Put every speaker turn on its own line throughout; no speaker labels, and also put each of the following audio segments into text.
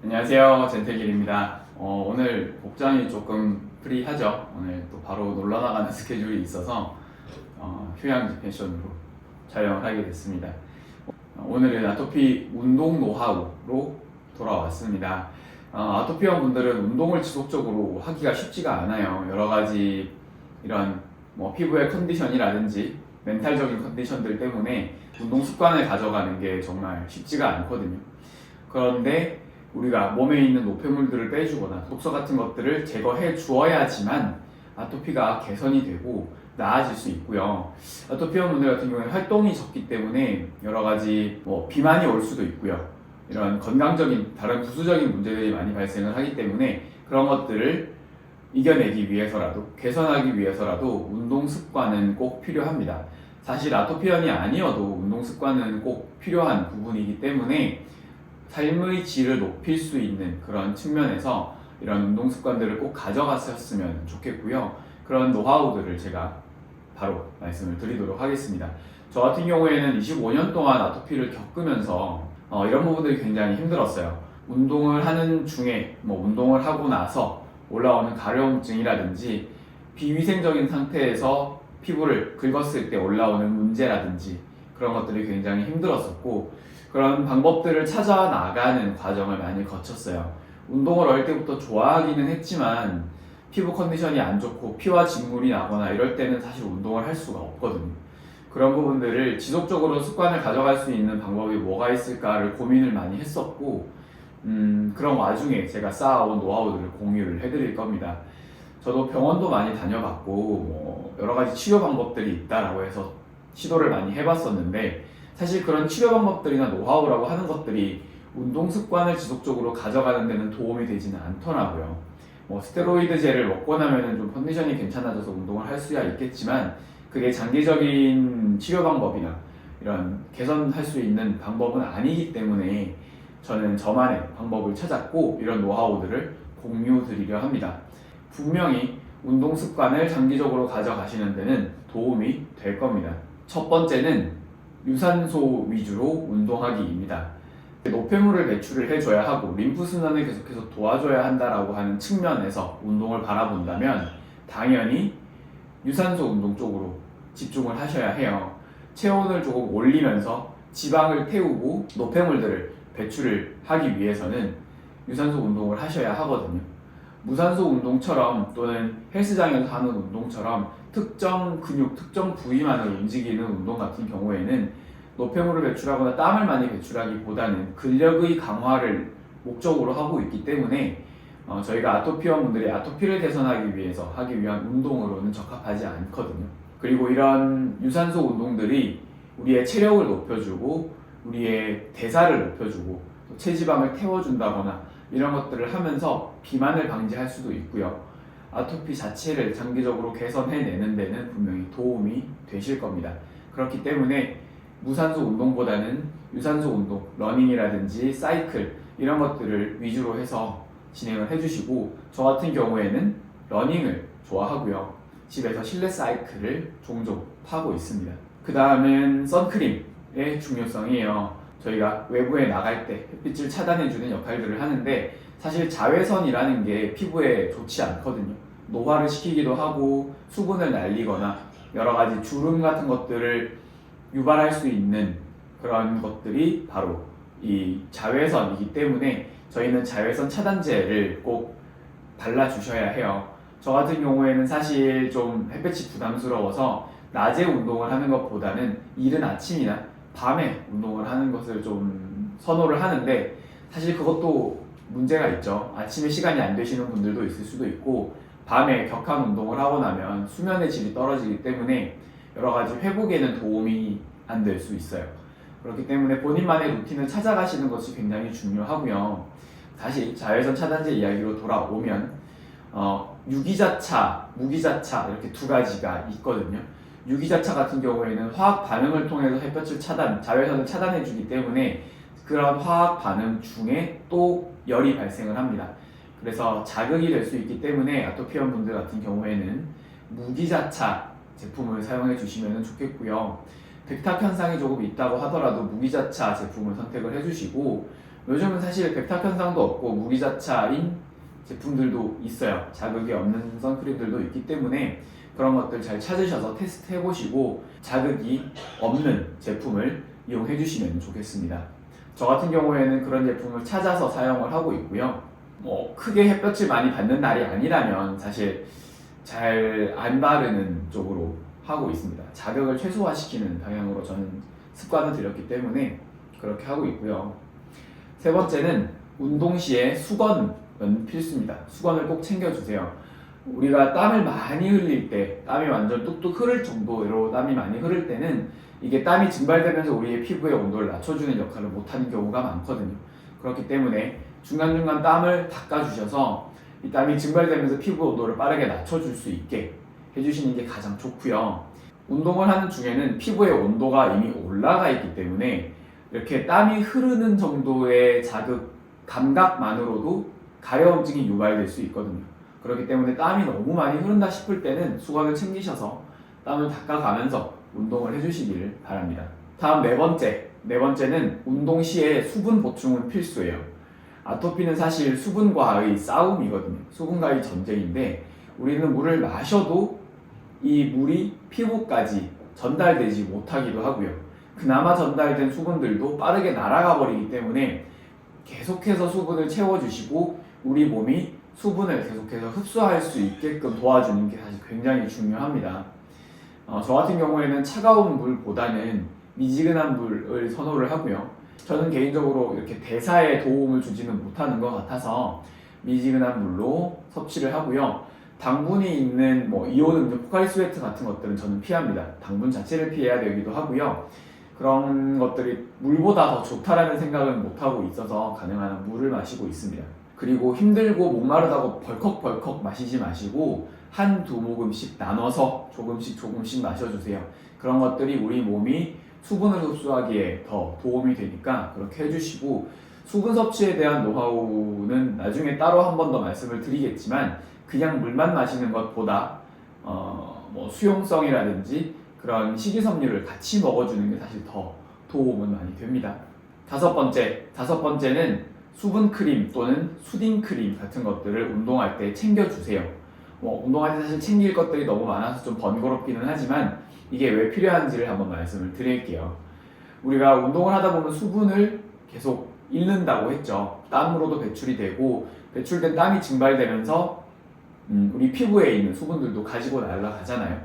안녕하세요, 젠태길입니다. 오늘 복장이 조금 프리하죠. 오늘 또 바로 놀러 나가는 스케줄이 있어서 휴양지 패션으로 촬영을 하게 됐습니다. 오늘은 아토피 운동 노하우로 돌아왔습니다. 아토피원 분들은 운동을 지속적으로 하기가 쉽지가 않아요. 여러 가지 이런 피부의 컨디션이라든지 멘탈적인 컨디션들 때문에 운동 습관을 가져가는 게 정말 쉽지가 않거든요. 그런데 우리가 몸에 있는 노폐물들을 빼주거나 독소 같은 것들을 제거해 주어야지만 아토피가 개선이 되고 나아질 수 있고요. 아토피원 분들 같은 경우에는 활동이 적기 때문에 여러 가지 비만이 올 수도 있고요. 이런 건강적인 다른 부수적인 문제들이 많이 발생을 하기 때문에 그런 것들을 이겨내기 위해서라도 개선하기 위해서라도 운동 습관은 꼭 필요합니다. 사실 아토피원이 아니어도 운동 습관은 꼭 필요한 부분이기 때문에 삶의 질을 높일 수 있는 그런 측면에서 이런 운동 습관들을 꼭 가져갔었으면 좋겠고요. 그런 노하우들을 제가 바로 말씀을 드리도록 하겠습니다. 저 같은 경우에는 25년 동안 아토피를 겪으면서 이런 부분들이 굉장히 힘들었어요. 운동을 하는 중에 운동을 하고 나서 올라오는 가려움증이라든지 비위생적인 상태에서 피부를 긁었을 때 올라오는 문제라든지 그런 것들이 굉장히 힘들었었고 그런 방법들을 찾아 나가는 과정을 많이 거쳤어요. 운동을 어릴 때부터 좋아하기는 했지만 피부 컨디션이 안 좋고 피와 진물이 나거나 이럴 때는 사실 운동을 할 수가 없거든요. 그런 부분들을 지속적으로 습관을 가져갈 수 있는 방법이 뭐가 있을까를 고민을 많이 했었고 그런 와중에 제가 쌓아온 노하우들을 공유를 해드릴 겁니다. 저도 병원도 많이 다녀봤고 여러 가지 치료 방법들이 있다라고 해서 시도를 많이 해봤었는데 사실 그런 치료 방법들이나 노하우라고 하는 것들이 운동 습관을 지속적으로 가져가는 데는 도움이 되지는 않더라고요. 스테로이드제를 먹고 나면은 좀 컨디션이 괜찮아져서 운동을 할 수야 있겠지만 그게 장기적인 치료 방법이나 이런 개선할 수 있는 방법은 아니기 때문에 저는 저만의 방법을 찾았고 이런 노하우들을 공유드리려 합니다. 분명히 운동 습관을 장기적으로 가져가시는 데는 도움이 될 겁니다. 첫 번째는 유산소 위주로 운동하기입니다. 노폐물을 배출을 해줘야 하고 림프순환을 계속해서 도와줘야 한다라고 하는 측면에서 운동을 바라본다면 당연히 유산소 운동 쪽으로 집중을 하셔야 해요. 체온을 조금 올리면서 지방을 태우고 노폐물들을 배출을 하기 위해서는 유산소 운동을 하셔야 하거든요. 무산소 운동처럼 또는 헬스장에서 하는 운동처럼 특정 근육, 특정 부위만을 움직이는 운동 같은 경우에는 노폐물을 배출하거나 땀을 많이 배출하기보다는 근력의 강화를 목적으로 하고 있기 때문에 저희가 아토피원 분들이 아토피를 개선하기 위해서 하기 위한 운동으로는 적합하지 않거든요. 그리고 이런 유산소 운동들이 우리의 체력을 높여주고 우리의 대사를 높여주고 또 체지방을 태워준다거나 이런 것들을 하면서 비만을 방지할 수도 있고요. 아토피 자체를 장기적으로 개선해내는 데는 분명히 도움이 되실 겁니다. 그렇기 때문에 무산소 운동보다는 유산소 운동, 러닝이라든지 사이클 이런 것들을 위주로 해서 진행을 해주시고 저 같은 경우에는 러닝을 좋아하고요. 집에서 실내 사이클을 종종 타고 있습니다. 그 다음은 선크림의 중요성이에요. 저희가 외부에 나갈 때 햇빛을 차단해주는 역할들을 하는데 사실 자외선이라는 게 피부에 좋지 않거든요. 노화를 시키기도 하고 수분을 날리거나 여러 가지 주름 같은 것들을 유발할 수 있는 그런 것들이 바로 이 자외선이기 때문에 저희는 자외선 차단제를 꼭 발라주셔야 해요. 저 같은 경우에는 사실 좀 햇볕이 부담스러워서 낮에 운동을 하는 것보다는 이른 아침이나 밤에 운동을 하는 것을 좀 선호를 하는데 사실 그것도 문제가 있죠. 아침에 시간이 안 되시는 분들도 있을 수도 있고 밤에 격한 운동을 하고 나면 수면의 질이 떨어지기 때문에 여러 가지 회복에는 도움이 안 될 수 있어요. 그렇기 때문에 본인만의 루틴을 찾아가시는 것이 굉장히 중요하고요. 다시 자외선 차단제 이야기로 돌아오면 유기자차, 무기자차 이렇게 두 가지가 있거든요. 유기자차 같은 경우에는 화학 반응을 통해서 햇볕을 자외선을 차단해주기 때문에 그런 화학 반응 중에 또 열이 발생을 합니다. 그래서 자극이 될 수 있기 때문에 아토피원 분들 같은 경우에는 무기자차 제품을 사용해 주시면 좋겠고요. 백탁 현상이 조금 있다고 하더라도 무기자차 제품을 선택을 해주시고 요즘은 사실 백탁 현상도 없고 무기자차인 제품들도 있어요. 자극이 없는 선크림들도 있기 때문에 그런 것들 잘 찾으셔서 테스트 해보시고 자극이 없는 제품을 이용해 주시면 좋겠습니다. 저 같은 경우에는 그런 제품을 찾아서 사용을 하고 있고요. 크게 햇볕을 많이 받는 날이 아니라면 사실 잘 안 바르는 쪽으로 하고 있습니다. 자극을 최소화시키는 방향으로 저는 습관을 들였기 때문에 그렇게 하고 있고요. 세 번째는 운동 시에 수건은 필수입니다. 수건을 꼭 챙겨주세요. 우리가 땀을 많이 흘릴 때, 땀이 완전 뚝뚝 흐를 정도로 땀이 많이 흐를 때는 이게 땀이 증발되면서 우리의 피부의 온도를 낮춰주는 역할을 못하는 경우가 많거든요. 그렇기 때문에 중간중간 땀을 닦아주셔서 이 땀이 증발되면서 피부 온도를 빠르게 낮춰줄 수 있게 해주시는 게 가장 좋고요. 운동을 하는 중에는 피부의 온도가 이미 올라가 있기 때문에 이렇게 땀이 흐르는 정도의 자극 감각만으로도 가려움증이 유발될 수 있거든요. 그렇기 때문에 땀이 너무 많이 흐른다 싶을 때는 수건을 챙기셔서 땀을 닦아가면서 운동을 해주시길 바랍니다. 다음 네 번째는 운동 시에 수분 보충은 필수예요. 아토피는 사실 수분과의 싸움이거든요. 수분과의 전쟁인데 우리는 물을 마셔도 이 물이 피부까지 전달되지 못하기도 하고요. 그나마 전달된 수분들도 빠르게 날아가 버리기 때문에 계속해서 수분을 채워주시고 우리 몸이 수분을 계속해서 흡수할 수 있게끔 도와주는 게 사실 굉장히 중요합니다. 저 같은 경우에는 차가운 물보다는 미지근한 물을 선호를 하고요. 저는 개인적으로 이렇게 대사에 도움을 주지는 못하는 것 같아서 미지근한 물로 섭취를 하고요. 당분이 있는 이온 음료, 포카리 스웨트 같은 것들은 저는 피합니다. 당분 자체를 피해야 되기도 하고요. 그런 것들이 물보다 더 좋다라는 생각은 못하고 있어서 가능한 한 물을 마시고 있습니다. 그리고 힘들고 목마르다고 벌컥벌컥 마시지 마시고 한두 모금씩 나눠서 조금씩 마셔주세요. 그런 것들이 우리 몸이 수분을 흡수하기에 더 도움이 되니까 그렇게 해주시고, 수분 섭취에 대한 노하우는 나중에 따로 한 번 더 말씀을 드리겠지만 그냥 물만 마시는 것보다 수용성이라든지 그런 식이섬유를 같이 먹어주는 게 사실 더 도움은 많이 됩니다. 다섯 번째는 수분 크림 또는 수딩 크림 같은 것들을 운동할 때 챙겨주세요. 운동할 때 사실 챙길 것들이 너무 많아서 좀 번거롭기는 하지만 이게 왜 필요한지를 한번 말씀을 드릴게요. 우리가 운동을 하다 보면 수분을 계속 잃는다고 했죠. 땀으로도 배출이 되고 배출된 땀이 증발되면서 우리 피부에 있는 수분들도 가지고 날아가잖아요.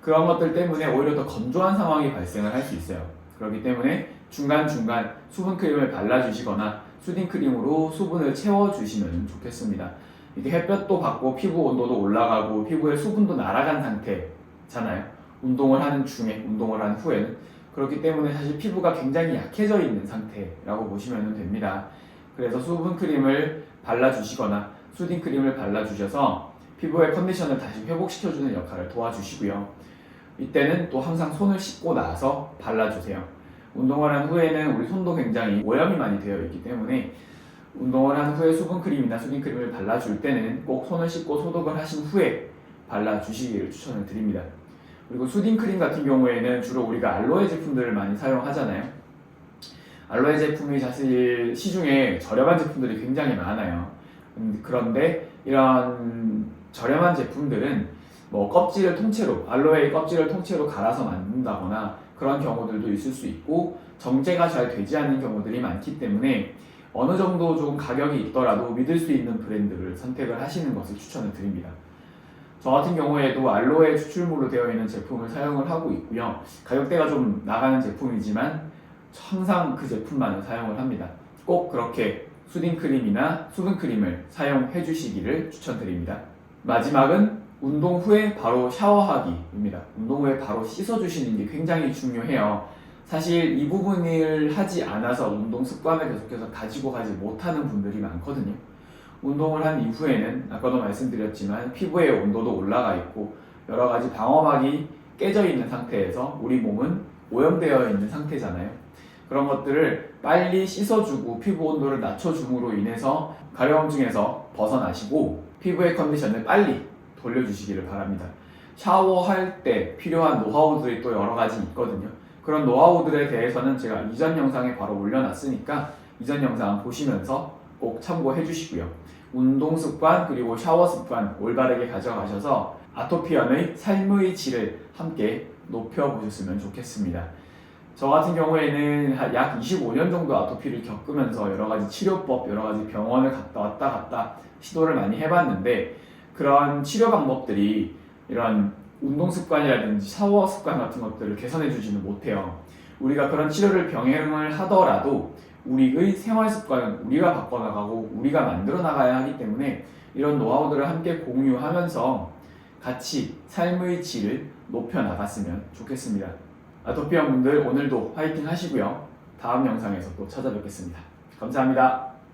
그런 것들 때문에 오히려 더 건조한 상황이 발생을 할 수 있어요. 그렇기 때문에 중간중간 수분 크림을 발라주시거나 수딩 크림으로 수분을 채워주시면 좋겠습니다. 이게 햇볕도 받고 피부 온도도 올라가고 피부에 수분도 날아간 상태잖아요. 운동을 하는 중에, 운동을 한 후에는. 그렇기 때문에 사실 피부가 굉장히 약해져 있는 상태라고 보시면 됩니다. 그래서 수분 크림을 발라주시거나 수딩 크림을 발라주셔서 피부의 컨디션을 다시 회복시켜주는 역할을 도와주시고요. 이때는 또 항상 손을 씻고 나서 발라주세요. 운동을 한 후에는 우리 손도 굉장히 오염이 많이 되어 있기 때문에 운동을 한 후에 수분 크림이나 수딩 크림을 발라줄 때는 꼭 손을 씻고 소독을 하신 후에 발라주시기를 추천을 드립니다. 그리고 수딩 크림 같은 경우에는 주로 우리가 알로에 제품들을 많이 사용하잖아요. 알로에 제품이 사실 시중에 저렴한 제품들이 굉장히 많아요. 그런데 이런 저렴한 제품들은 껍질을 통째로, 알로에의 껍질을 통째로 갈아서 만든다거나 그런 경우들도 있을 수 있고 정제가 잘 되지 않는 경우들이 많기 때문에 어느 정도 좀 가격이 있더라도 믿을 수 있는 브랜드를 선택을 하시는 것을 추천을 드립니다. 저 같은 경우에도 알로에 추출물로 되어 있는 제품을 사용을 하고 있고요. 가격대가 좀 나가는 제품이지만 항상 그 제품만을 사용을 합니다. 꼭 그렇게 수딩 크림이나 수분 크림을 사용해 주시기를 추천드립니다. 마지막은 운동 후에 바로 샤워하기입니다. 운동 후에 바로 씻어주시는 게 굉장히 중요해요. 사실 이 부분을 하지 않아서 운동 습관을 계속해서 가지고 가지 못하는 분들이 많거든요. 운동을 한 이후에는 아까도 말씀드렸지만 피부의 온도도 올라가 있고 여러 가지 방어막이 깨져 있는 상태에서 우리 몸은 오염되어 있는 상태잖아요. 그런 것들을 빨리 씻어주고 피부 온도를 낮춰줌으로 인해서 가려움증에서 벗어나시고 피부의 컨디션을 빨리 돌려주시기를 바랍니다. 샤워할 때 필요한 노하우들이 또 여러 가지 있거든요. 그런 노하우들에 대해서는 제가 이전 영상에 바로 올려놨으니까 이전 영상 보시면서 꼭 참고해 주시고요. 운동 습관 그리고 샤워 습관 올바르게 가져가셔서 아토피원의 삶의 질을 함께 높여보셨으면 좋겠습니다. 저 같은 경우에는 약 25년 정도 아토피를 겪으면서 여러 가지 치료법, 여러 가지 병원을 갔다 왔다 시도를 많이 해봤는데 그런 치료 방법들이 이런 운동 습관이라든지 샤워 습관 같은 것들을 개선해 주지는 못해요. 우리가 그런 치료를 병행을 하더라도 우리의 생활 습관은 우리가 바꿔나가고 우리가 만들어 나가야 하기 때문에 이런 노하우들을 함께 공유하면서 같이 삶의 질을 높여 나갔으면 좋겠습니다. 아토피원 분들 오늘도 화이팅 하시고요. 다음 영상에서 또 찾아뵙겠습니다. 감사합니다.